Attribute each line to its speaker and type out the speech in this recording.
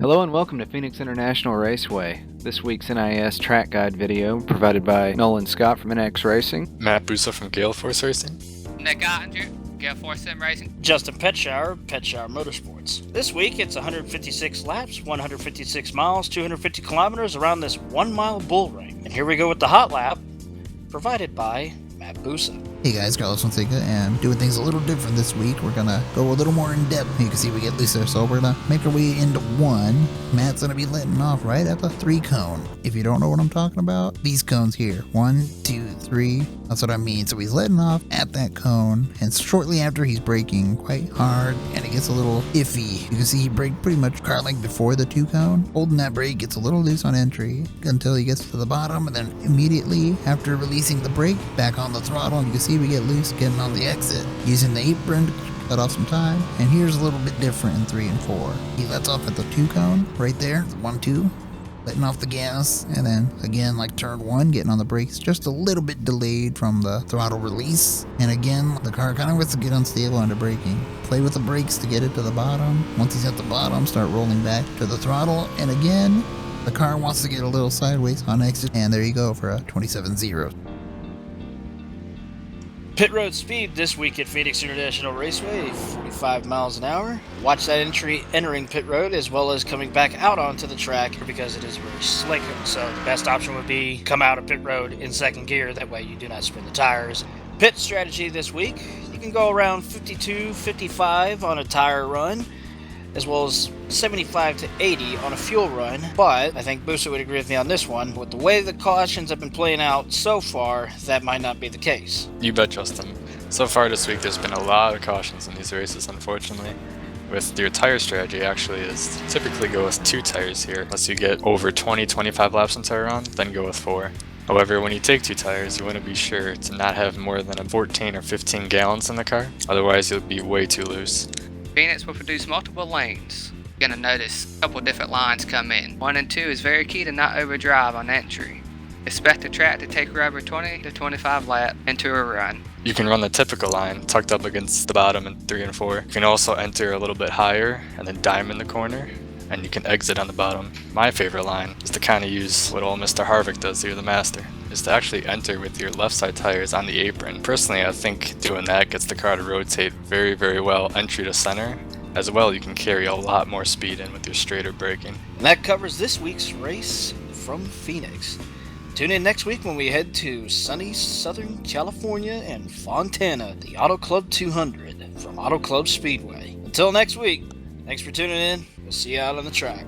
Speaker 1: Hello and welcome to Phoenix International Raceway. This week's NIS track guide video provided by Nolan Scott from ineX Racing,
Speaker 2: Matt Bussa from Gale Force Racing,
Speaker 3: Nick Ottinger, Gale Force Sim Racing,
Speaker 4: Justin Petschauer, Petschauer Motorsports. This week it's 156 laps, 156 miles, 250 kilometers around this 1 mile bull ring. And here we go with the hot lap, provided by Matt Bussa.
Speaker 5: Hey guys, Carlos Fonseca, and doing things a little different this week. We're gonna go a little more in depth. You can see we get loose there, so we're gonna make our way into one. Matt's gonna be letting off right at the 3 cone. If you don't know what I'm talking about, these cones here, 1, 2, 3. That's what I mean. So he's letting off at that cone, and shortly after he's braking quite hard, and it gets a little iffy. You can see he braked pretty much car length before the 2 cone. Holding that brake gets a little loose on entry until he gets to the bottom, and then immediately after releasing the brake, back on the throttle, and you can see we get loose getting on the exit, using the apron to cut off some time. And here's a little bit different in 3 and 4. He lets off at the 2 cone right there, 1, 2, letting off the gas, and then again like turn 1, getting on the brakes, just a little bit delayed from the throttle release. And again, the car kind of wants to get unstable under braking. Play with the brakes to get it to the bottom. Once he's at the bottom, start rolling back to the throttle, and again the car wants to get a little sideways on exit, and there you go for a 27-0.
Speaker 4: Pit road speed this week at Phoenix International Raceway, 45 miles an hour. Watch that entry entering pit road as well as coming back out onto the track because it is very slick. So the best option would be come out of pit road in 2nd gear. That way you do not spin the tires. Pit strategy this week, you can go around 52, 55 on a tire run, as well as 75 to 80 on a fuel run. But I think Bussa would agree with me on this one. With the way the cautions have been playing out so far, that might not be the case.
Speaker 2: You bet, Justin. So far this week, there's been a lot of cautions in these races, unfortunately. With your tire strategy, actually, is typically go with 2 tires here. Unless you get over 20-25 laps on tire run, then go with 4. However, when you take 2 tires, you want to be sure to not have more than 14 or 15 gallons in the car. Otherwise, you'll be way too loose.
Speaker 3: Phoenix will produce multiple lanes. You're going to notice a couple different lines come in. 1 and 2 is very key to not overdrive on entry. Expect the track to take over 20 to 25 laps into a run.
Speaker 2: You can run the typical line, tucked up against the bottom in 3 and 4. You can also enter a little bit higher and then diamond the corner, and you can exit on the bottom. My favorite line is to kind of use what old Mr. Harvick does here, the master, is to actually enter with your left side tires on the apron. Personally, I think doing that gets the car to rotate very, very well entry to center. As well, you can carry a lot more speed in with your straighter braking.
Speaker 4: And that covers this week's race from Phoenix. Tune in next week when we head to sunny Southern California and Fontana, the Auto Club 200 from Auto Club Speedway. Until next week, thanks for tuning in. We'll see you out on the track.